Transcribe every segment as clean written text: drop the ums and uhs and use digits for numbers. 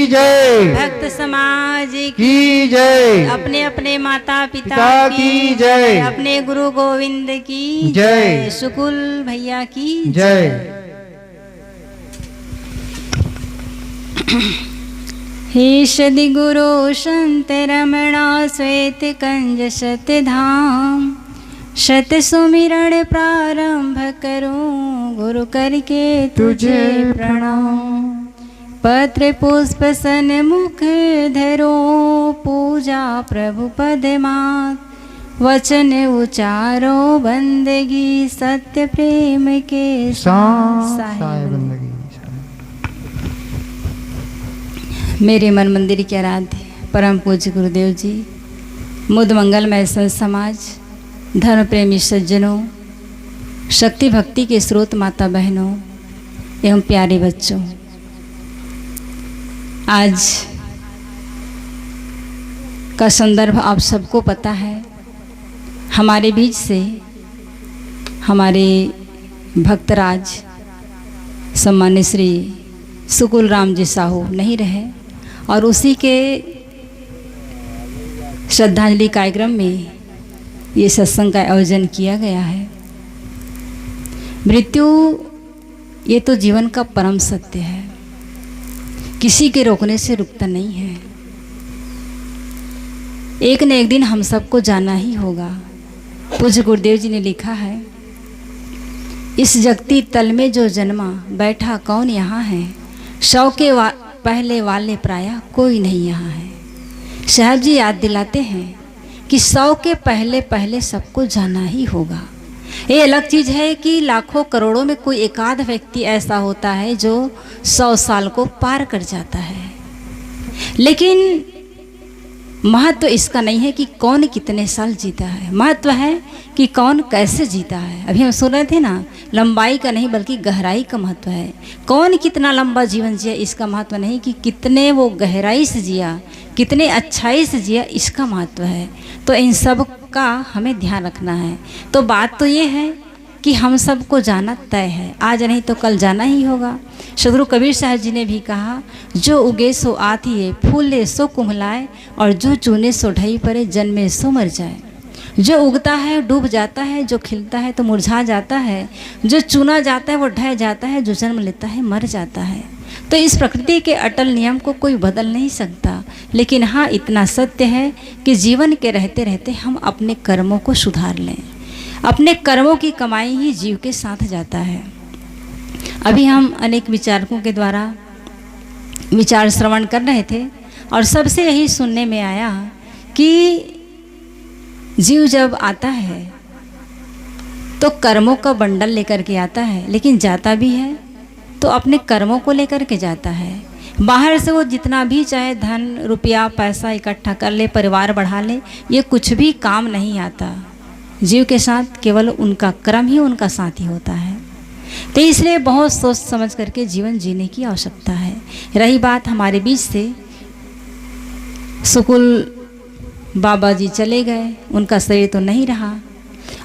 जय, भक्त समाज की जय, अपने अपने माता पिता पिता की जय, अपने गुरु गोविंद की जय, शुकुल भैया की जय। हे सदि गुरु संत रमणा श्वेत कंज सत धाम, शत सुमिरण प्रारंभ करूं गुरु करके तुझे प्रणाम। पत्र पुष्प सन मुख धरो, पूजा प्रभु पद मात, वचन उचारो बंदगी सत्य प्रेम के साथ साहिब बंदगी। मेरे मन मंदिर के आराध्य परम पूज्य गुरुदेव जी, मुद मंगलमय संत समाज, धर्म प्रेमी सज्जनों, शक्ति भक्ति के स्रोत माता बहनों एवं प्यारे बच्चों, आज का संदर्भ आप सबको पता है। हमारे बीच से हमारे भक्तराज सम्मान्य श्री सुकुल राम जी साहू नहीं रहे और उसी के श्रद्धांजलि कार्यक्रम में ये सत्संग का आयोजन किया गया है। मृत्यु ये तो जीवन का परम सत्य है, किसी के रोकने से रुकता नहीं है। एक न एक दिन हम सबको जाना ही होगा। पूज्य गुरुदेव जी ने लिखा है, इस जगती तल में जो जन्मा बैठा कौन यहाँ है, शव के पहले वाले प्राया कोई नहीं यहाँ है। साहब जी याद दिलाते हैं कि 100 के पहले पहले सबको जाना ही होगा। ये अलग चीज़ है कि लाखों करोड़ों में कोई एकाध व्यक्ति ऐसा होता है जो 100 साल को पार कर जाता है, लेकिन महत्व इसका नहीं है कि कौन कितने साल जीता है, महत्व है कि कौन कैसे जीता है। अभी हम सुन रहे थे ना, लंबाई का नहीं बल्कि गहराई का महत्व है। कौन कितना लंबा जीवन जिया इसका महत्व नहीं कि कितने वो गहराई से जिया, कितने अच्छाई से जिया, इसका महत्व है। तो इन सब का हमें ध्यान रखना है। तो बात तो ये है कि हम सबको जाना तय है, आज नहीं तो कल जाना ही होगा। सदगुरु कबीर साहब जी ने भी कहा, जो उगे सो आतिए, फूले सो कुम्हलाए, और जो चूने सो ढई परे, जन्मे सो मर जाए। जो उगता है डूब जाता है, जो खिलता है तो मुरझा जाता है, जो चुना जाता है वो ढह जाता है, जो जन्म लेता है मर जाता है। तो इस प्रकृति के अटल नियम को कोई बदल नहीं सकता, लेकिन हाँ इतना सत्य है कि जीवन के रहते रहते हम अपने कर्मों को सुधार लें। अपने कर्मों की कमाई ही जीव के साथ जाता है। अभी हम अनेक विचारकों के द्वारा विचार श्रवण कर रहे थे और सबसे यही सुनने में आया कि जीव जब आता है तो कर्मों का बंडल लेकर के आता है, लेकिन जाता भी है तो अपने कर्मों को लेकर के जाता है। बाहर से वो जितना भी चाहे धन रुपया पैसा इकट्ठा कर ले, परिवार बढ़ा ले, ये कुछ भी काम नहीं आता। जीव के साथ केवल उनका कर्म ही उनका साथी होता है। तो इसलिए बहुत सोच समझ करके जीवन जीने की आवश्यकता है। रही बात हमारे बीच से सुकुल बाबा जी चले गए, उनका शरीर तो नहीं रहा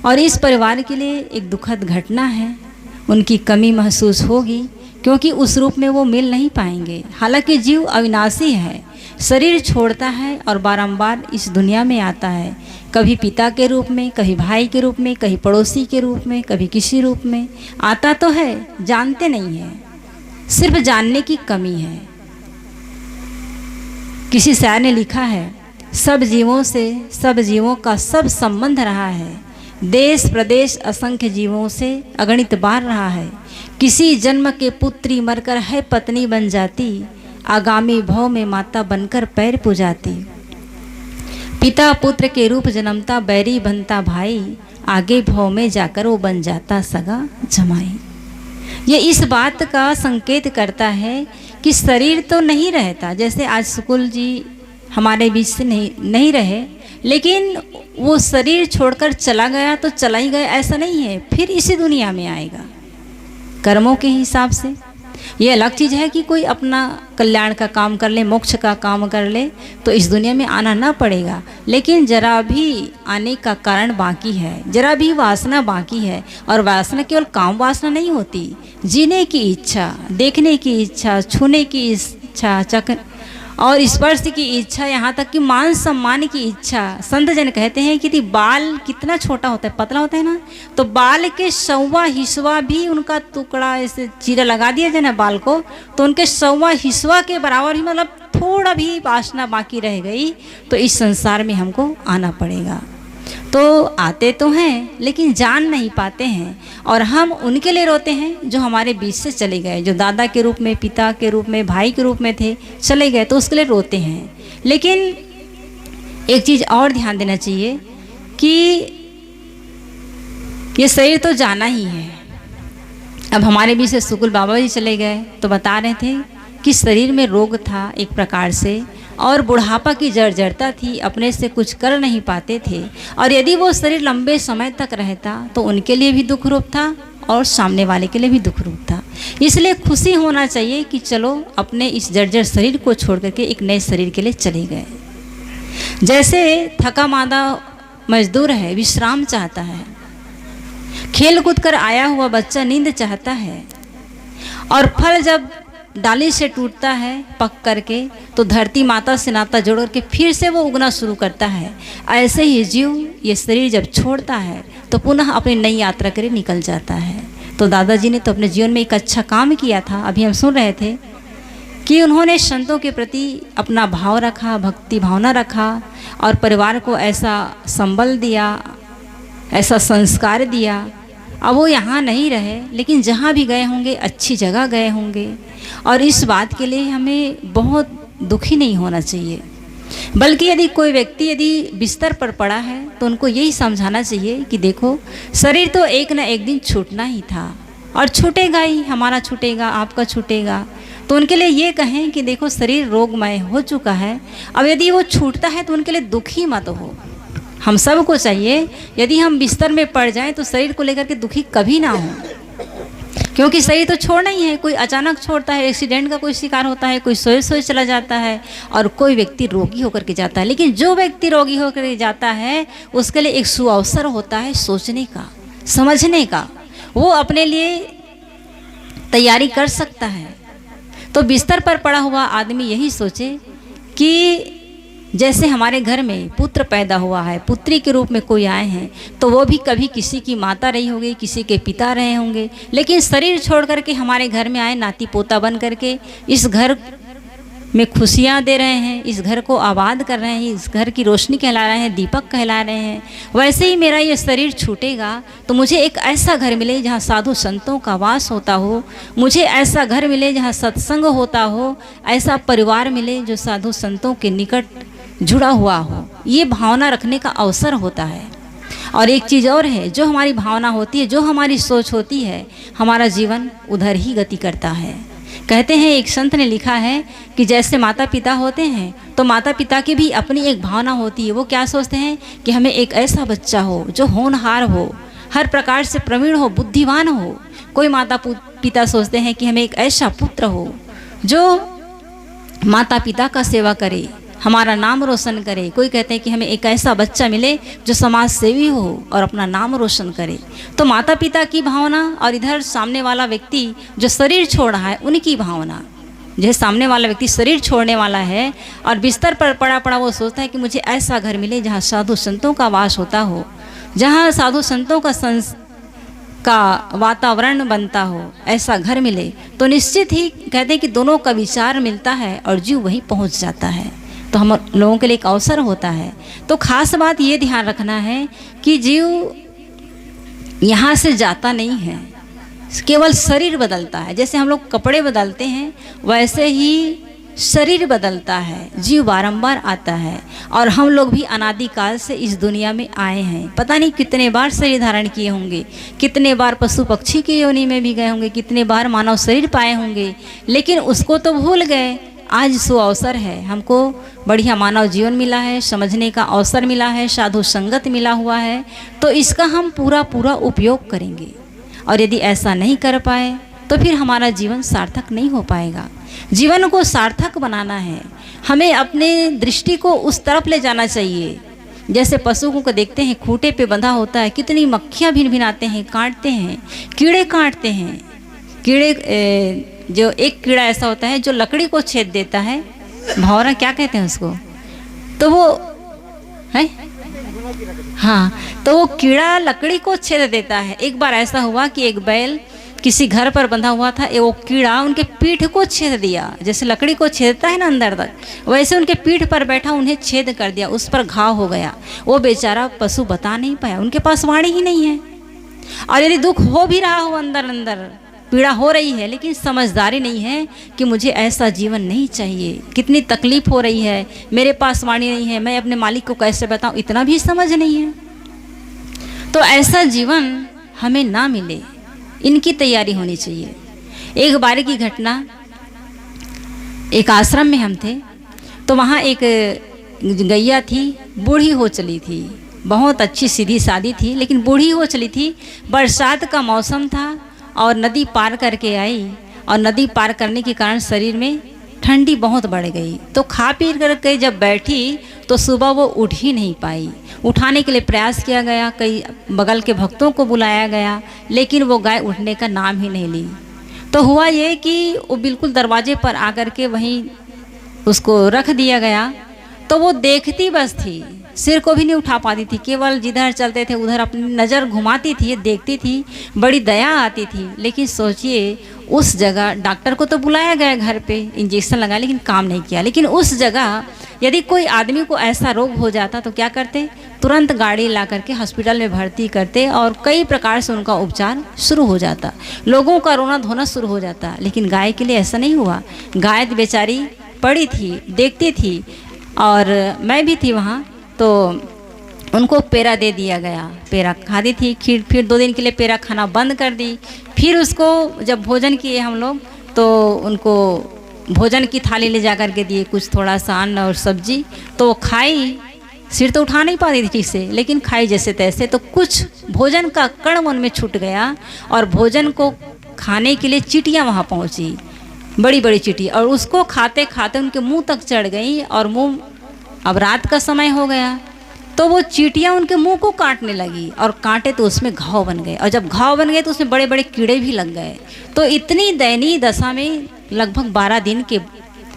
और इस परिवार के लिए एक दुखद घटना है। उनकी कमी महसूस होगी क्योंकि उस रूप में वो मिल नहीं पाएंगे। हालांकि जीव अविनाशी है, शरीर छोड़ता है और बारंबार इस दुनिया में आता है, कभी पिता के रूप में, कभी भाई के रूप में, कभी पड़ोसी के रूप में, कभी किसी रूप में आता तो है, जानते नहीं है, सिर्फ जानने की कमी है। किसी शायर ने लिखा है, सब जीवों से सब जीवों का सब संबंध रहा है, देश प्रदेश असंख्य जीवों से अगणित बार रहा है। किसी जन्म के पुत्री मरकर है पत्नी बन जाती, आगामी भव में माता बनकर पैर पुजाती। पिता पुत्र के रूप जन्मता, बैरी बनता भाई, आगे भव में जाकर वो बन जाता सगा जमाई। ये इस बात का संकेत करता है कि शरीर तो नहीं रहता, जैसे आज सुकुल जी हमारे बीच से नहीं रहे, लेकिन वो शरीर छोड़कर चला गया तो चला ही गया ऐसा नहीं है, फिर इसी दुनिया में आएगा कर्मों के हिसाब से। ये अलग चीज़ है कि कोई अपना कल्याण का काम कर ले, मोक्ष का काम कर ले तो इस दुनिया में आना ना पड़ेगा, लेकिन जरा भी आने का कारण बाकी है, जरा भी वासना बाकी है। और वासना केवल काम वासना नहीं होती, जीने की इच्छा, देखने की इच्छा, छूने की इच्छा, और स्पर्श की इच्छा, यहाँ तक कि मान सम्मान की इच्छा। संत जन कहते हैं कि बाल कितना छोटा होता है, पतला होता है ना, तो बाल के 100वां हिस्सा भी उनका टुकड़ा ऐसे चीरा लगा दिया जाए ना बाल को, तो उनके 100वां हिस्सा के बराबर ही, मतलब थोड़ा भी वासना बाकी रह गई तो इस संसार में हमको आना पड़ेगा। तो आते तो हैं लेकिन जान नहीं पाते हैं, और हम उनके लिए रोते हैं जो हमारे बीच से चले गए, जो दादा के रूप में, पिता के रूप में, भाई के रूप में थे, चले गए, तो उसके लिए रोते हैं। लेकिन एक चीज़ और ध्यान देना चाहिए कि ये शरीर तो जाना ही है। अब हमारे बीच से सुकुल बाबा जी चले गए तो बता रहे थे कि शरीर में रोग था एक प्रकार से, और बुढ़ापा की जर्जरता थी, अपने से कुछ कर नहीं पाते थे, और यदि वो शरीर लंबे समय तक रहता तो उनके लिए भी दुख रूप था और सामने वाले के लिए भी दुख रूप था। इसलिए खुशी होना चाहिए कि चलो अपने इस जर्जर शरीर को छोड़ करके एक नए शरीर के लिए चले गए। जैसे थका मांदा मजदूर है, विश्राम चाहता है, खेल कूद कर आया हुआ बच्चा नींद चाहता है, और फल जब डाली से टूटता है पक करके तो धरती माता से नाता जोड़ करके फिर से वो उगना शुरू करता है। ऐसे ही जीव ये शरीर जब छोड़ता है तो पुनः अपनी नई यात्रा के लिए निकल जाता है। तो दादाजी ने तो अपने जीवन में एक अच्छा काम किया था। अभी हम सुन रहे थे कि उन्होंने संतों के प्रति अपना भाव रखा, भक्ति भावना रखा, और परिवार को ऐसा संबल दिया, ऐसा संस्कार दिया। अब वो यहाँ नहीं रहे, लेकिन जहाँ भी गए होंगे अच्छी जगह गए होंगे, और इस बात के लिए हमें बहुत दुखी नहीं होना चाहिए। बल्कि यदि कोई व्यक्ति यदि बिस्तर पर पड़ा है तो उनको यही समझाना चाहिए कि देखो शरीर तो एक न एक दिन छूटना ही था, और छूटेगा ही, हमारा छूटेगा, आपका छूटेगा। तो उनके लिए ये कहें कि देखो शरीर रोगमय हो चुका है, अब यदि वो छूटता है तो उनके लिए दुखी मत हो। हम सबको चाहिए यदि हम बिस्तर में पड़ जाएं तो शरीर को लेकर के दुखी कभी ना हो, क्योंकि शरीर तो छोड़ना ही है। कोई अचानक छोड़ता है, एक्सीडेंट का कोई शिकार होता है, कोई सोए सोए चला जाता है, और कोई व्यक्ति रोगी होकर के जाता है। लेकिन जो व्यक्ति रोगी होकर के जाता है उसके लिए एक सुअवसर होता है सोचने का, समझने का, वो अपने लिए तैयारी कर सकता है। तो बिस्तर पर पड़ा हुआ आदमी यही सोचे कि जैसे हमारे घर में पुत्र पैदा हुआ है, पुत्री के रूप में कोई आए हैं, तो वो भी कभी किसी की माता रही होगी, किसी के पिता रहे होंगे, लेकिन शरीर छोड़ करके हमारे घर में आए नाती पोता बन करके इस घर में खुशियाँ दे रहे हैं, इस घर को आबाद कर रहे हैं, इस घर की रोशनी कहला रहे हैं, दीपक कहला रहे हैं। वैसे ही मेरा ये शरीर छूटेगा तो मुझे एक ऐसा घर मिले जहाँ साधु संतों का वास होता हो, मुझे ऐसा घर मिले जहाँ सत्संग होता हो, ऐसा परिवार मिले जो साधु संतों के निकट जुड़ा हुआ हो। ये भावना रखने का अवसर होता है। और एक चीज़ और है, जो हमारी भावना होती है, जो हमारी सोच होती है, हमारा जीवन उधर ही गति करता है। कहते हैं, एक संत ने लिखा है कि जैसे माता पिता होते हैं तो माता पिता की भी अपनी एक भावना होती है। वो क्या सोचते हैं कि हमें एक ऐसा बच्चा हो जो होनहार हो, हर प्रकार से प्रवीण हो, बुद्धिमान हो। कोई माता पिता सोचते हैं कि हमें एक ऐसा पुत्र हो जो माता पिता का सेवा करे, हमारा नाम रोशन करे। कोई कहते हैं कि हमें एक ऐसा बच्चा मिले जो समाज सेवी हो और अपना नाम रोशन करे। तो माता पिता की भावना और इधर सामने वाला व्यक्ति जो शरीर छोड़ रहा है उनकी भावना। जैसे सामने वाला व्यक्ति शरीर छोड़ने वाला है और बिस्तर पर पड़ा पड़ा वो सोचता है कि मुझे ऐसा घर मिले जहाँ साधु संतों का वास होता हो, जहाँ साधु संतों का वातावरण बनता हो, ऐसा घर मिले। तो निश्चित ही कहते हैं कि दोनों का विचार मिलता है और जीव वहीं पहुँच जाता है। तो हम लोगों के लिए एक अवसर होता है। तो खास बात ये ध्यान रखना है कि जीव यहाँ से जाता नहीं है, केवल शरीर बदलता है। जैसे हम लोग कपड़े बदलते हैं वैसे ही शरीर बदलता है, जीव बारंबार आता है। और हम लोग भी अनादिकाल से इस दुनिया में आए हैं। पता नहीं कितने बार शरीर धारण किए होंगे, कितने बार पशु पक्षी की योनि में भी गए होंगे, कितने बार मानव शरीर पाए होंगे, लेकिन उसको तो भूल गए। आज सो अवसर है, हमको बढ़िया मानव जीवन मिला है, समझने का अवसर मिला है, साधु संगत मिला हुआ है, तो इसका हम पूरा उपयोग करेंगे। और यदि ऐसा नहीं कर पाए तो फिर हमारा जीवन सार्थक नहीं हो पाएगा। जीवन को सार्थक बनाना है, हमें अपने दृष्टि को उस तरफ ले जाना चाहिए। जैसे पशुओं को देखते हैं, खूंटे पे बंधा होता है, कितनी मक्खियाँ भिन भिनाते हैं, काटते हैं, कीड़े काटते हैं। कीड़े जो एक कीड़ा ऐसा होता है जो लकड़ी को छेद देता है, भौरा क्या कहते हैं उसको, तो वो है, हाँ, तो वो कीड़ा लकड़ी को छेद देता है। एक बार ऐसा हुआ कि एक बैल किसी घर पर बंधा हुआ था, वो कीड़ा उनके पीठ को छेद दिया, जैसे लकड़ी को छेदता है ना अंदर तक, वैसे उनके पीठ पर बैठा उन्हें छेद कर दिया, उस पर घाव हो गया। वो बेचारा पशु बता नहीं पाया, उनके पास वाणी ही नहीं है। और यदि दुख हो भी रहा हो, अंदर अंदर पीड़ा हो रही है, लेकिन समझदारी नहीं है कि मुझे ऐसा जीवन नहीं चाहिए, कितनी तकलीफ हो रही है, मेरे पास वाणी नहीं है, मैं अपने मालिक को कैसे बताऊं, इतना भी समझ नहीं है। तो ऐसा जीवन हमें ना मिले, इनकी तैयारी होनी चाहिए। एक बार की घटना, एक आश्रम में हम थे, तो वहाँ एक गैया थी, बूढ़ी हो चली थी, बहुत अच्छी सीधी सादी थी, लेकिन बूढ़ी हो चली थी। बरसात का मौसम था और नदी पार करके आई, और नदी पार करने के कारण शरीर में ठंडी बहुत बढ़ गई। तो खा पी करके जब बैठी तो सुबह वो उठ ही नहीं पाई। उठाने के लिए प्रयास किया गया, कई बगल के भक्तों को बुलाया गया, लेकिन वो गाय उठने का नाम ही नहीं ली। तो हुआ ये कि वो बिल्कुल दरवाजे पर आकर के वहीं उसको रख दिया गया। तो वो देखती बस थी, सिर को भी नहीं उठा पाती थी, केवल जिधर चलते थे उधर अपनी नज़र घुमाती थी, देखती थी, बड़ी दया आती थी। लेकिन सोचिए, उस जगह डॉक्टर को तो बुलाया गया, घर पे इंजेक्शन लगाया, लेकिन काम नहीं किया। लेकिन उस जगह यदि कोई आदमी को ऐसा रोग हो जाता तो क्या करते, तुरंत गाड़ी ला करके हॉस्पिटल में भर्ती करते और कई प्रकार से उनका उपचार शुरू हो जाता, लोगों का रोना धोना शुरू हो जाता। लेकिन गाय के लिए ऐसा नहीं हुआ। गाय बेचारी पड़ी थी, देखती थी, और मैं भी थी वहाँ, तो उनको पेरा दे दिया गया। पेरा खाती थी, फिर 2 दिन के लिए पेरा खाना बंद कर दी। फिर उसको जब भोजन किए हम लोग, तो उनको भोजन की थाली ले जा कर के दिए, कुछ थोड़ा सा अन्न और सब्जी, तो वो खाई। सिर तो उठा नहीं पाती थी ठीक से, लेकिन खाई जैसे तैसे। तो कुछ भोजन का कण मन में छूट गया, और भोजन को खाने के लिए चींटियाँ वहाँ पहुँची, बड़ी बड़ी चींटी, और उसको खाते खाते उनके मुंह तक चढ़ गई। और मुंह, अब रात का समय हो गया, तो वो चींटियाँ उनके मुंह को काटने लगी, और काटे तो उसमें घाव बन गए, और जब घाव बन गए तो उसमें बड़े बड़े कीड़े भी लग गए। तो इतनी दयनीय दशा में लगभग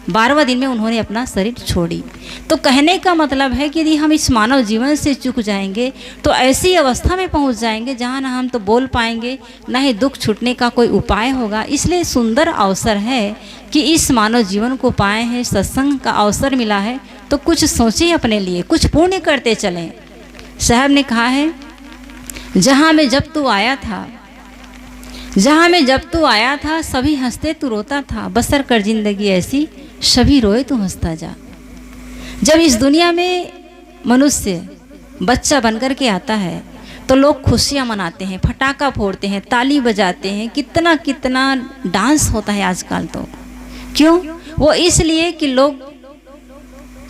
12वें दिन में उन्होंने अपना शरीर छोड़ी। तो कहने का मतलब है कि यदि हम इस मानव जीवन से चूक जाएंगे तो ऐसी अवस्था में पहुंच जाएंगे जहां ना हम तो बोल पाएंगे, ना ही दुख छूटने का कोई उपाय होगा। इसलिए सुंदर अवसर है कि इस मानव जीवन को पाए हैं, सत्संग का अवसर मिला है, तो कुछ सोचें अपने लिए, कुछ पुण्य करते चलें। साहब ने कहा है, जहाँ में जब तू आया था, जहाँ में जब तू आया था, सभी हंसते तू रोता था, बसर कर जिंदगी ऐसी, सभी रोए तू हंसता जा। जब इस दुनिया में मनुष्य बच्चा बनकर के आता है तो लोग खुशियाँ मनाते हैं, फटाका फोड़ते हैं, ताली बजाते हैं, कितना कितना डांस होता है आजकल। तो क्यों? वो इसलिए कि लोग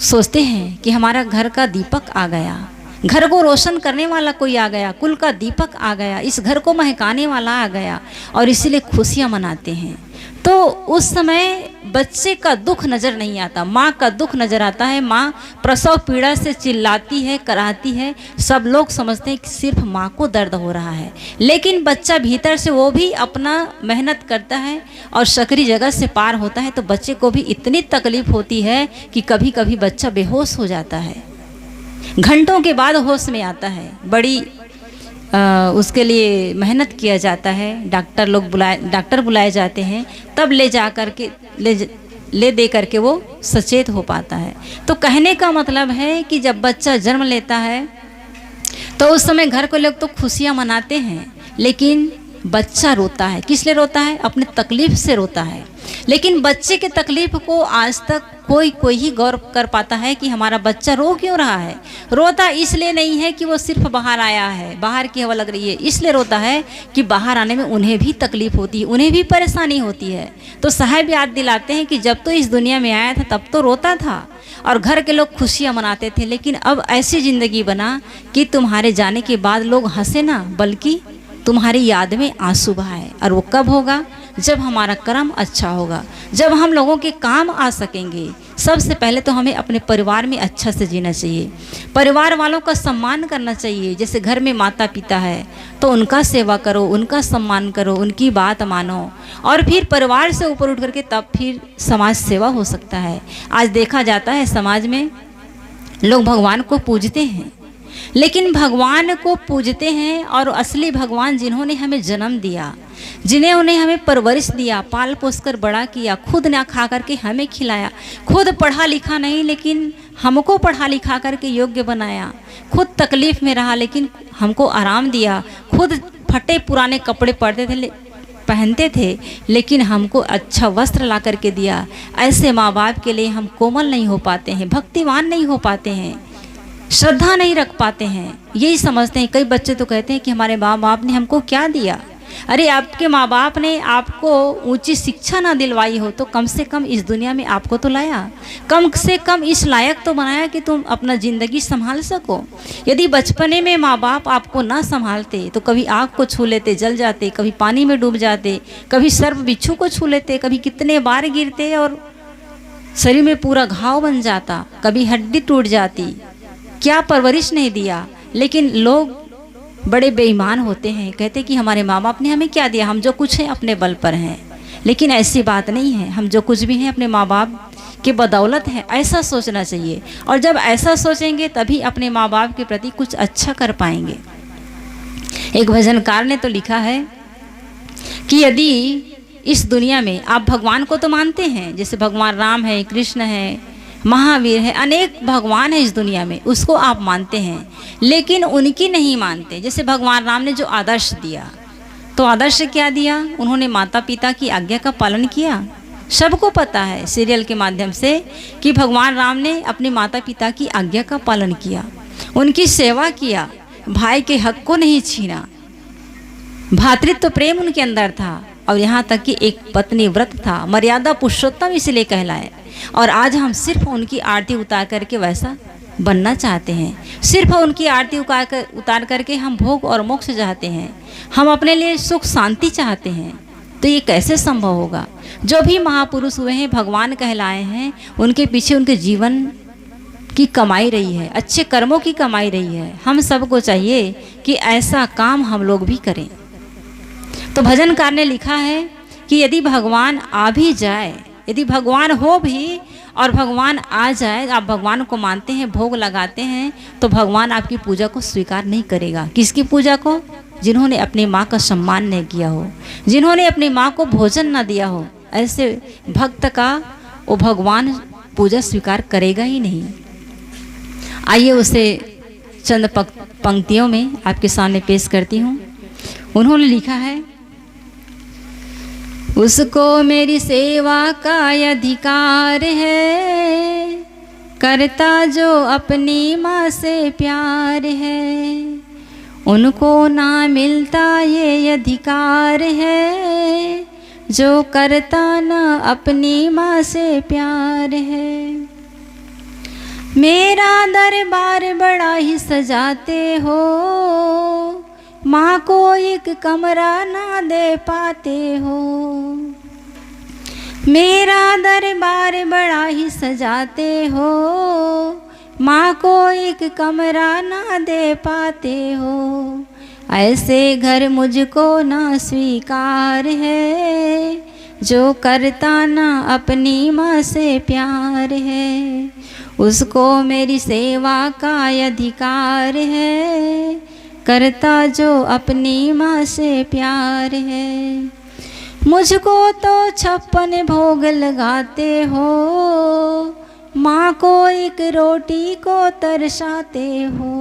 सोचते हैं कि हमारा घर का दीपक आ गया, घर को रोशन करने वाला कोई आ गया, कुल का दीपक आ गया, इस घर को महकाने वाला आ गया, और इसीलिए खुशियाँ मनाते हैं। तो उस समय बच्चे का दुख नज़र नहीं आता, माँ का दुख नज़र आता है। माँ प्रसव पीड़ा से चिल्लाती है, कराती है, सब लोग समझते हैं कि सिर्फ माँ को दर्द हो रहा है, लेकिन बच्चा भीतर से वो भी अपना मेहनत करता है और सकरी जगह से पार होता है। तो बच्चे को भी इतनी तकलीफ होती है कि कभी कभी बच्चा बेहोश हो जाता है, घंटों के बाद होश में आता है। बड़ी उसके लिए मेहनत किया जाता है, डॉक्टर बुलाए जाते हैं, तब ले जा कर के ले दे करके वो सचेत हो पाता है। तो कहने का मतलब है कि जब बच्चा जन्म लेता है तो उस समय घर के लोग तो खुशियाँ मनाते हैं, लेकिन बच्चा रोता है। किस लिए रोता है? अपने तकलीफ से रोता है। लेकिन बच्चे के तकलीफ को आज तक कोई ही गौर कर पाता है कि हमारा बच्चा रो क्यों रहा है। रोता इसलिए नहीं है कि वो सिर्फ बाहर आया है, बाहर की हवा लग रही है, इसलिए रोता है कि बाहर आने में उन्हें भी तकलीफ होती है, उन्हें भी परेशानी होती है। तो साहब याद दिलाते हैं कि जब तो इस दुनिया में आया था तब तो रोता था और घर के लोग खुशियाँ मनाते थे, लेकिन अब ऐसी ज़िंदगी बना कि तुम्हारे जाने के बाद लोग हंसे ना, बल्कि तुम्हारी याद में आंसू बहाए। और वो कब होगा? जब हमारा कर्म अच्छा होगा, जब हम लोगों के काम आ सकेंगे, सबसे पहले तो हमें अपने परिवार में अच्छा से जीना चाहिए, परिवार वालों का सम्मान करना चाहिए। जैसे घर में माता पिता है तो उनका सेवा करो, उनका सम्मान करो, उनकी बात मानो, और फिर परिवार से ऊपर उठ करके तब फिर समाज सेवा हो सकता है। आज देखा जाता है समाज में लोग भगवान को पूजते हैं, लेकिन भगवान को पूजते हैं और असली भगवान जिन्होंने हमें जन्म दिया, जिन्हें उन्हें हमें परवरिश दिया, पाल पोस कर बड़ा किया, खुद ना खा करके हमें खिलाया, खुद पढ़ा लिखा नहीं लेकिन हमको पढ़ा लिखा करके योग्य बनाया, खुद तकलीफ़ में रहा लेकिन हमको आराम दिया, खुद फटे पुराने कपड़े पहनते थे लेकिन हमको अच्छा वस्त्र ला करके दिया। ऐसे माँ बाप के लिए हम कोमल नहीं हो पाते हैं, भक्तिवान नहीं हो पाते हैं, श्रद्धा नहीं रख पाते हैं। यही समझते हैं। कई बच्चे तो कहते हैं कि हमारे माँ बाप ने हमको क्या दिया। अरे आपके माँ बाप ने आपको ऊंची शिक्षा ना दिलवाई हो तो कम से कम इस दुनिया में आपको तो लाया, कम से कम इस लायक तो बनाया कि तुम अपना ज़िंदगी संभाल सको। यदि बचपने में माँ बाप आपको ना संभालते तो कभी आग को छू लेते, जल जाते, कभी पानी में डूब जाते, कभी सर्प बिच्छू को छू लेते, कभी कितने बार गिरते और शरीर में पूरा घाव बन जाता, कभी हड्डी टूट जाती। क्या परवरिश नहीं दिया। लेकिन लोग बड़े बेईमान होते हैं, कहते कि हमारे माँ बाप ने हमें क्या दिया, हम जो कुछ हैं अपने बल पर हैं। लेकिन ऐसी बात नहीं है, हम जो कुछ भी हैं अपने माँ बाप के बदौलत है, ऐसा सोचना चाहिए। और जब ऐसा सोचेंगे तभी अपने माँ बाप के प्रति कुछ अच्छा कर पाएंगे। एक भजनकार ने तो लिखा है कि यदि इस दुनिया में आप भगवान को तो मानते हैं, जैसे भगवान राम है, कृष्ण है, महावीर है, अनेक भगवान है इस दुनिया में, उसको आप मानते हैं, लेकिन उनकी नहीं मानते। जैसे भगवान राम ने जो आदर्श दिया, तो आदर्श क्या दिया, उन्होंने माता पिता की आज्ञा का पालन किया। सबको पता है सीरियल के माध्यम से कि भगवान राम ने अपने माता पिता की आज्ञा का पालन किया, उनकी सेवा किया, भाई के हक को नहीं छीना, भातृत्व प्रेम उनके अंदर था। और यहाँ तक कि एक पत्नी व्रत था, मर्यादा पुरुषोत्तम इसलिए कहलाए। और आज हम सिर्फ उनकी आरती उतार करके वैसा बनना चाहते हैं, सिर्फ उनकी आरती उतार करके हम भोग और मोक्ष चाहते हैं, हम अपने लिए सुख शांति चाहते हैं। तो ये कैसे संभव होगा। जो भी महापुरुष हुए हैं, भगवान कहलाए हैं, उनके पीछे उनके जीवन की कमाई रही है, अच्छे कर्मों की कमाई रही है। हम सबको चाहिए कि ऐसा काम हम लोग भी करें। तो भजनकार ने लिखा है कि यदि भगवान आ भी जाए, यदि भगवान हो भी और भगवान आ जाए, आप भगवान को मानते हैं, भोग लगाते हैं, तो भगवान आपकी पूजा को स्वीकार नहीं करेगा। किसकी पूजा को? जिन्होंने अपनी माँ का सम्मान नहीं किया हो, जिन्होंने अपनी माँ को भोजन ना दिया हो, ऐसे भक्त का वो भगवान पूजा स्वीकार करेगा ही नहीं। आइए उसे चंद पंक्तियों में आपके सामने पेश करती हूँ। उन्होंने लिखा है, उसको मेरी सेवा का अधिकार है, करता जो अपनी माँ से प्यार है, उनको ना मिलता ये अधिकार है, जो करता ना अपनी माँ से प्यार है। मेरा दरबार बड़ा ही सजाते हो, माँ को एक कमरा ना दे पाते हो। मेरा दरबार बड़ा ही सजाते हो, माँ को एक कमरा ना दे पाते हो। ऐसे घर मुझको ना स्वीकार है, जो करता ना अपनी माँ से प्यार है, उसको मेरी सेवा का अधिकार है, करता जो अपनी माँ से प्यार है। मुझको तो 56 भोग लगाते हो, माँ को एक रोटी को तरसाते हो।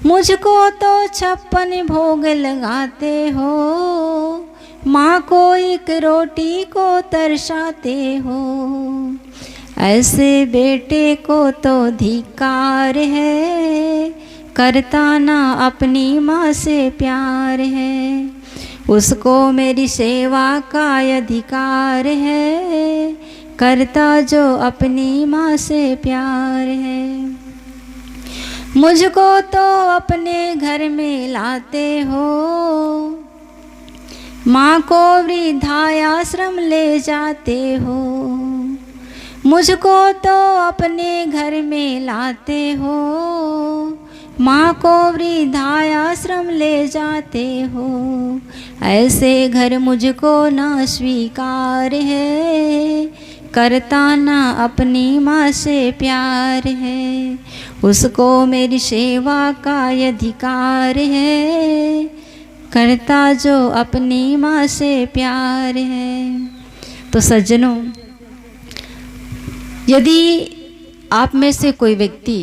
मुझको तो 56 भोग लगाते हो, माँ को एक रोटी को तरसाते हो। ऐसे बेटे को तो धिक्कार है, करता ना अपनी माँ से प्यार है, उसको मेरी सेवा का अधिकार है, करता जो अपनी माँ से प्यार है। मुझको तो अपने घर में लाते हो, माँ को वृद्धाश्रम ले जाते हो। मुझको तो अपने घर में लाते हो, माँ को वृद्धाश्रम ले जाते हो। ऐसे घर मुझको ना स्वीकार है, करता ना अपनी माँ से प्यार है। उसको मेरी सेवा का अधिकार है, करता जो अपनी माँ से प्यार है। तो सज्जनों, यदि आप में से कोई व्यक्ति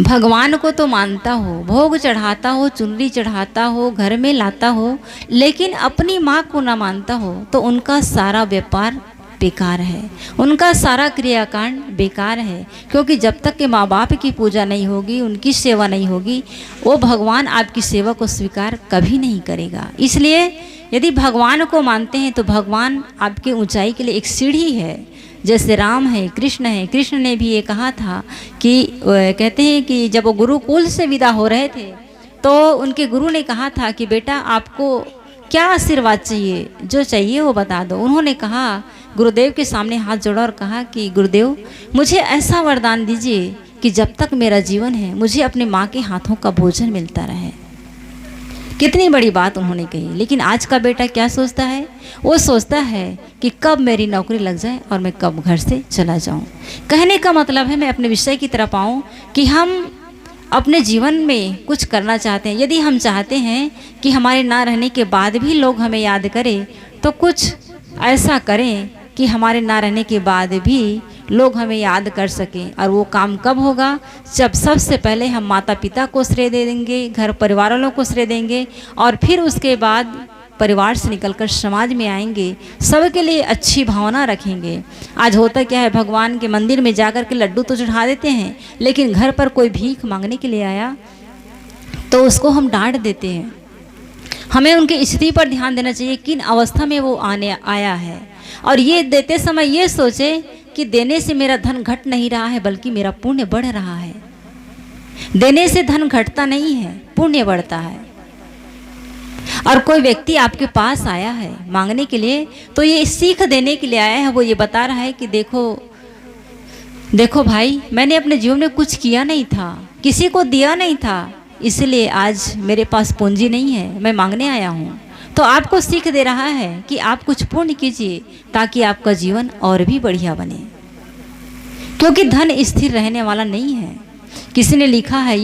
भगवान को तो मानता हो, भोग चढ़ाता हो, चुनरी चढ़ाता हो, घर में लाता हो, लेकिन अपनी माँ को ना मानता हो, तो उनका सारा व्यापार बेकार है, उनका सारा क्रियाकांड बेकार है। क्योंकि जब तक के माँ बाप की पूजा नहीं होगी, उनकी सेवा नहीं होगी, वो भगवान आपकी सेवा को स्वीकार कभी नहीं करेगा। इसलिए यदि भगवान को मानते हैं तो भगवान आपके ऊंचाई के लिए एक सीढ़ी है। जैसे राम है, कृष्ण है, कृष्ण ने भी ये कहा था कि कहते हैं कि जब वो गुरुकुल से विदा हो रहे थे तो उनके गुरु ने कहा था कि बेटा आपको क्या आशीर्वाद चाहिए, जो चाहिए वो बता दो। उन्होंने कहा, गुरुदेव के सामने हाथ जोड़ा और कहा कि गुरुदेव मुझे ऐसा वरदान दीजिए कि जब तक मेरा जीवन है मुझे अपने माँ के हाथों का भोजन मिलता रहे। कितनी बड़ी बात उन्होंने कही। लेकिन आज का बेटा क्या सोचता है? वो सोचता है कि कब मेरी नौकरी लग जाए और मैं कब घर से चला जाऊं। कहने का मतलब है, मैं अपने विषय की तरफ आऊं कि हम अपने जीवन में कुछ करना चाहते हैं। यदि हम चाहते हैं कि हमारे ना रहने के बाद भी लोग हमें याद करें, तो कुछ ऐसा करें कि हमारे ना रहने के बाद भी लोग हमें याद कर सकें। और वो काम कब होगा? जब सबसे पहले हम माता पिता को श्रेय दे देंगे, घर परिवार वालों को श्रेय देंगे, और फिर उसके बाद परिवार से निकलकर समाज में आएंगे, सबके लिए अच्छी भावना रखेंगे। आज होता क्या है, भगवान के मंदिर में जाकर के लड्डू तो चढ़ा देते हैं, लेकिन घर पर कोई भीख मांगने के लिए आया तो उसको हम डांट देते हैं। हमें उनकी स्थिति पर ध्यान देना चाहिए, किन अवस्था में वो आने आया है, और ये देते समय ये सोचे कि देने से मेरा धन घट नहीं रहा है, बल्कि मेरा पुण्य बढ़ रहा है। देने से धन घटता नहीं है, पुण्य बढ़ता है। और कोई व्यक्ति आपके पास आया है मांगने के लिए, तो ये सीख देने के लिए आया है। वो ये बता रहा है कि देखो देखो भाई, मैंने अपने जीवन में कुछ किया नहीं था, किसी को दिया नहीं था, इसलिए आज मेरे पास पूंजी नहीं है, मैं मांगने आया हूँ। तो आपको सीख दे रहा है कि आप कुछ पुण्य कीजिए ताकि आपका जीवन और भी बढ़िया बने। क्योंकि धन स्थिर रहने वाला नहीं है। किसी ने लिखा है,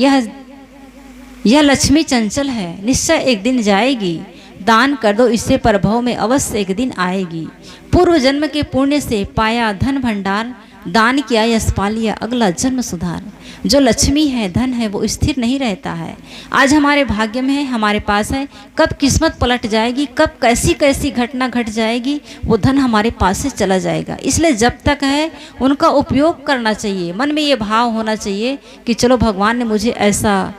यह लक्ष्मी चंचल है, निश्चय एक दिन जाएगी, दान कर दो इससे प्रभाव में अवश्य एक दिन आएगी। पूर्व जन्म के पुण्य से पाया धन भंडार, दान किया यश पा लिया अगला जन्म सुधार। जो लक्ष्मी है, धन है, वो स्थिर नहीं रहता है। आज हमारे भाग्य में है, हमारे पास है, कब किस्मत पलट जाएगी, कब कैसी कैसी घटना घट जाएगी, वो धन हमारे पास से चला जाएगा। इसलिए जब तक है उनका उपयोग करना चाहिए। मन में ये भाव होना चाहिए कि चलो भगवान ने मुझे ऐसा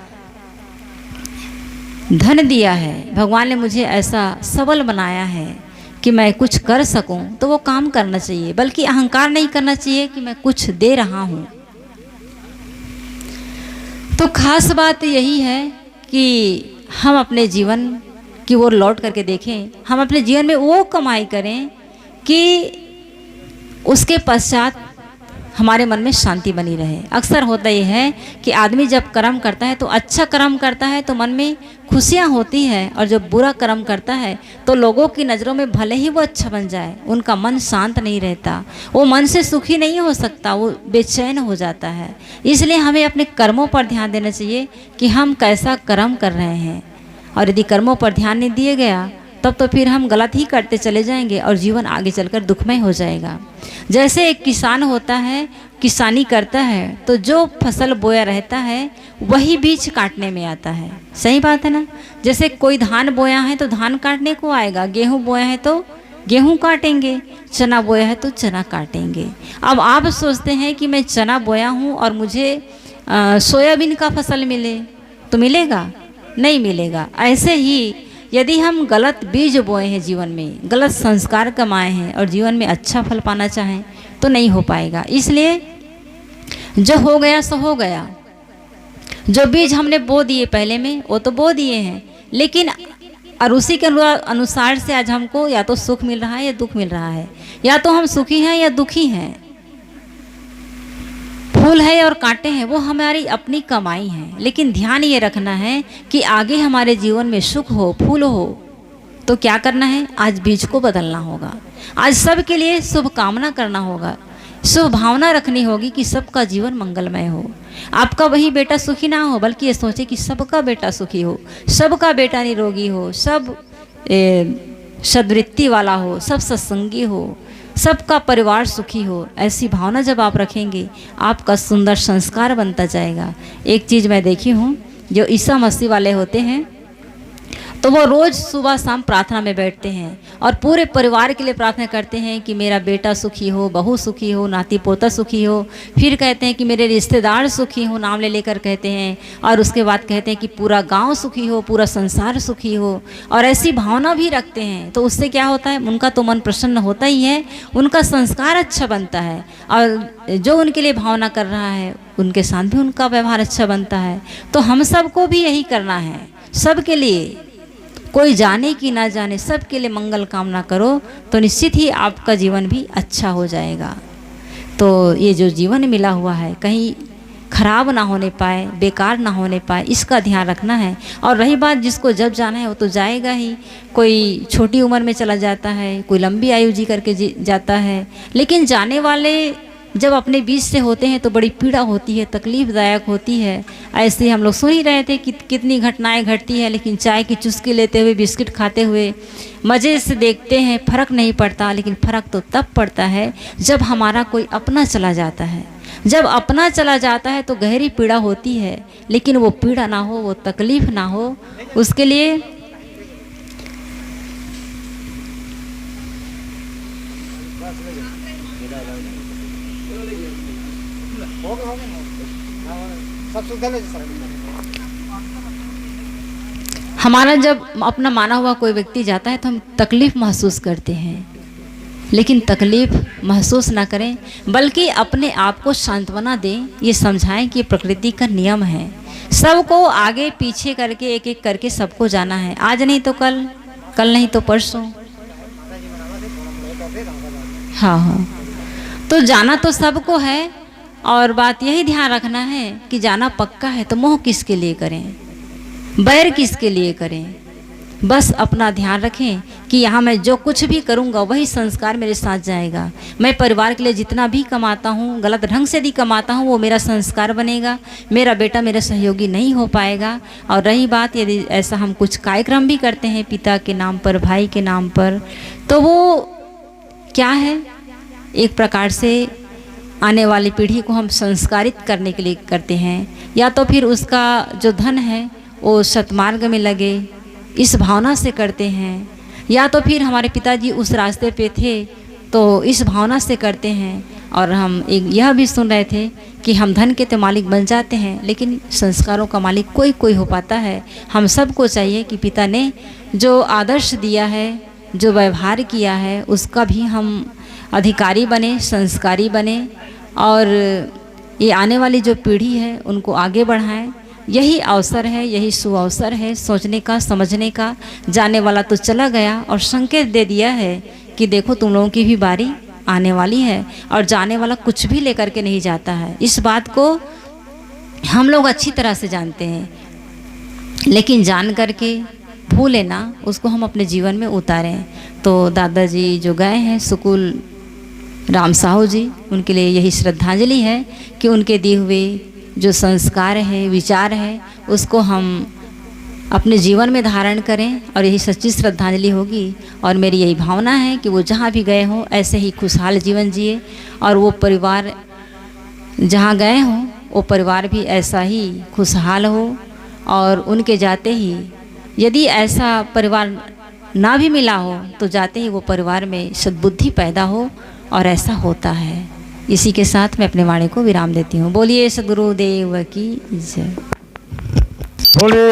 धन दिया है, भगवान ने मुझे ऐसा सबल बनाया है कि मैं कुछ कर सकूं, तो वो काम करना चाहिए। बल्कि अहंकार नहीं करना चाहिए कि मैं कुछ दे रहा हूं। तो खास बात यही है कि हम अपने जीवन की ओर लौट करके देखें, हम अपने जीवन में वो कमाई करें कि उसके पश्चात हमारे मन में शांति बनी रहे। अक्सर होता यह है कि आदमी जब कर्म करता है तो अच्छा कर्म करता है तो मन में खुशियाँ होती है, और जब बुरा कर्म करता है तो लोगों की नज़रों में भले ही वो अच्छा बन जाए, उनका मन शांत नहीं रहता, वो मन से सुखी नहीं हो सकता, वो बेचैन हो जाता है। इसलिए हमें अपने कर्मों पर ध्यान देना चाहिए कि हम कैसा कर्म कर रहे हैं। और यदि कर्मों पर ध्यान नहीं दिया गया तब तो फिर हम गलत ही करते चले जाएंगे और जीवन आगे चलकर दुखमय हो जाएगा। जैसे एक किसान होता है, किसानी करता है, तो जो फसल बोया रहता है वही बीज काटने में आता है। सही बात है ना? जैसे कोई धान बोया है तो धान काटने को आएगा, गेहूं बोया है तो गेहूं काटेंगे, चना बोया है तो चना काटेंगे। अब आप सोचते हैं कि मैं चना बोया हूँ और मुझे सोयाबीन का फसल मिले, तो मिलेगा? नहीं मिलेगा। ऐसे ही यदि हम गलत बीज बोए हैं, जीवन में गलत संस्कार कमाए हैं और जीवन में अच्छा फल पाना चाहें तो नहीं हो पाएगा। इसलिए जो हो गया सो हो गया। जो बीज हमने बो दिए पहले में वो तो बो दिए हैं, लेकिन और उसी के अनुसार से आज हमको या तो सुख मिल रहा है या दुख मिल रहा है, या तो हम सुखी हैं या दुखी हैं। है और कांटे हैं वो हमारी अपनी कमाई है, लेकिन ध्यान ये रखना है कि आगे हमारे जीवन में सुख हो, फूल हो, तो क्या करना है, आज बीज को बदलना होगा। आज सबके लिए शुभ कामना करना होगा, शुभ भावना रखनी होगी कि सबका जीवन मंगलमय हो। आपका वही बेटा सुखी ना हो, बल्कि ये सोचे कि सबका बेटा सुखी हो, सबका बेटा निरोगी हो, सब सद्वृत्ति वाला हो, सब सत्संगी हो, सबका परिवार सुखी हो। ऐसी भावना जब आप रखेंगे, आपका सुंदर संस्कार बनता जाएगा। एक चीज़ मैं देखी हूँ, जो ईसा मसीह वाले होते हैं तो वो रोज़ सुबह शाम प्रार्थना में बैठते हैं और पूरे परिवार के लिए प्रार्थना करते हैं कि मेरा बेटा सुखी हो, बहू सुखी हो, नाती पोता सुखी हो। फिर कहते हैं कि मेरे रिश्तेदार सुखी हो, नाम ले लेकर कहते हैं। और उसके बाद कहते हैं कि पूरा गांव सुखी हो, पूरा संसार सुखी हो। और ऐसी भावना भी रखते हैं, तो उससे क्या होता है, उनका तो मन प्रसन्न होता ही है, उनका संस्कार अच्छा बनता है, और जो उनके लिए भावना कर रहा है उनके साथ भी उनका व्यवहार अच्छा बनता है। तो हम सबको भी यही करना है, सबके लिए, कोई जाने कि ना जाने, सबके लिए मंगल कामना करो, तो निश्चित ही आपका जीवन भी अच्छा हो जाएगा। तो ये जो जीवन मिला हुआ है कहीं खराब ना होने पाए, बेकार ना होने पाए, इसका ध्यान रखना है। और रही बात जिसको जब जाना है वो तो जाएगा ही, कोई छोटी उम्र में चला जाता है, कोई लंबी आयु जी करके जाता है। लेकिन जाने वाले जब अपने बीच से होते हैं तो बड़ी पीड़ा होती है, तकलीफ़दायक होती है। ऐसे हम लोग सुन ही रहे थे कि कितनी घटनाएं घटती है, लेकिन चाय की चुस्की लेते हुए, बिस्किट खाते हुए मज़े से देखते हैं, फ़र्क नहीं पड़ता। लेकिन फ़र्क तो तब पड़ता है जब हमारा कोई अपना चला जाता है। जब अपना चला जाता है तो गहरी पीड़ा होती है, लेकिन वो पीड़ा ना हो, वो तकलीफ़ ना हो, उसके लिए हमारा जब अपना माना हुआ कोई व्यक्ति जाता है तो हम तकलीफ़ महसूस करते हैं, लेकिन तकलीफ़ महसूस ना करें, बल्कि अपने आप को सांत्वना दें, ये समझाएं कि प्रकृति का नियम है। सबको आगे पीछे करके एक एक करके सबको जाना है, आज नहीं तो कल, कल नहीं तो परसों। हाँ, तो जाना तो सबको है, और बात यही ध्यान रखना है कि जाना पक्का है तो मोह किसके लिए करें, बैर किसके लिए करें। बस अपना ध्यान रखें कि यहाँ मैं जो कुछ भी करूँगा वही संस्कार मेरे साथ जाएगा। मैं परिवार के लिए जितना भी कमाता हूँ, गलत ढंग से भी कमाता हूँ, वो मेरा संस्कार बनेगा, मेरा बेटा मेरा सहयोगी नहीं हो पाएगा। और रही बात यदि ऐसा हम कुछ कार्यक्रम भी करते हैं पिता के नाम पर, भाई के नाम पर, तो वो क्या है, एक प्रकार से आने वाली पीढ़ी को हम संस्कारित करने के लिए करते हैं, या तो फिर उसका जो धन है वो सतमार्ग में लगे, इस भावना से करते हैं। या तो फिर हमारे पिताजी उस रास्ते पे थे तो इस भावना से करते हैं। और हम एक यह भी सुन रहे थे कि हम धन के तो मालिक बन जाते हैं, लेकिन संस्कारों का मालिक कोई कोई हो पाता है। हम सबको चाहिए कि पिता ने जो आदर्श दिया है, जो व्यवहार किया है, उसका भी हम अधिकारी बने, संस्कारी बने, और ये आने वाली जो पीढ़ी है उनको आगे बढ़ाएं। यही अवसर है, यही सुअवसर है सोचने का, समझने का। जाने वाला तो चला गया और संकेत दे दिया है कि देखो तुम लोगों की भी बारी आने वाली है, और जाने वाला कुछ भी लेकर के नहीं जाता है। इस बात को हम लोग अच्छी तरह से जानते हैं, लेकिन जान करके भूले ना, उसको हम अपने जीवन में उतारें। तो दादाजी जो गए हैं सुकुल राम साहू जी, उनके लिए यही श्रद्धांजलि है कि उनके दिए हुए जो संस्कार है, विचार है, उसको हम अपने जीवन में धारण करें, और यही सच्ची श्रद्धांजलि होगी। और मेरी यही भावना है कि वो जहाँ भी गए हों ऐसे ही खुशहाल जीवन जिए, और वो परिवार जहाँ गए हों वो परिवार भी ऐसा ही खुशहाल हो। और उनके जाते ही यदि ऐसा परिवार ना भी मिला हो तो जाते ही वो परिवार में सद्बुद्धि पैदा हो, और ऐसा होता है। इसी के साथ मैं अपने वाणी को विराम देती हूँ। बोलिए सद्गुरुदेव की जय। बोलिए।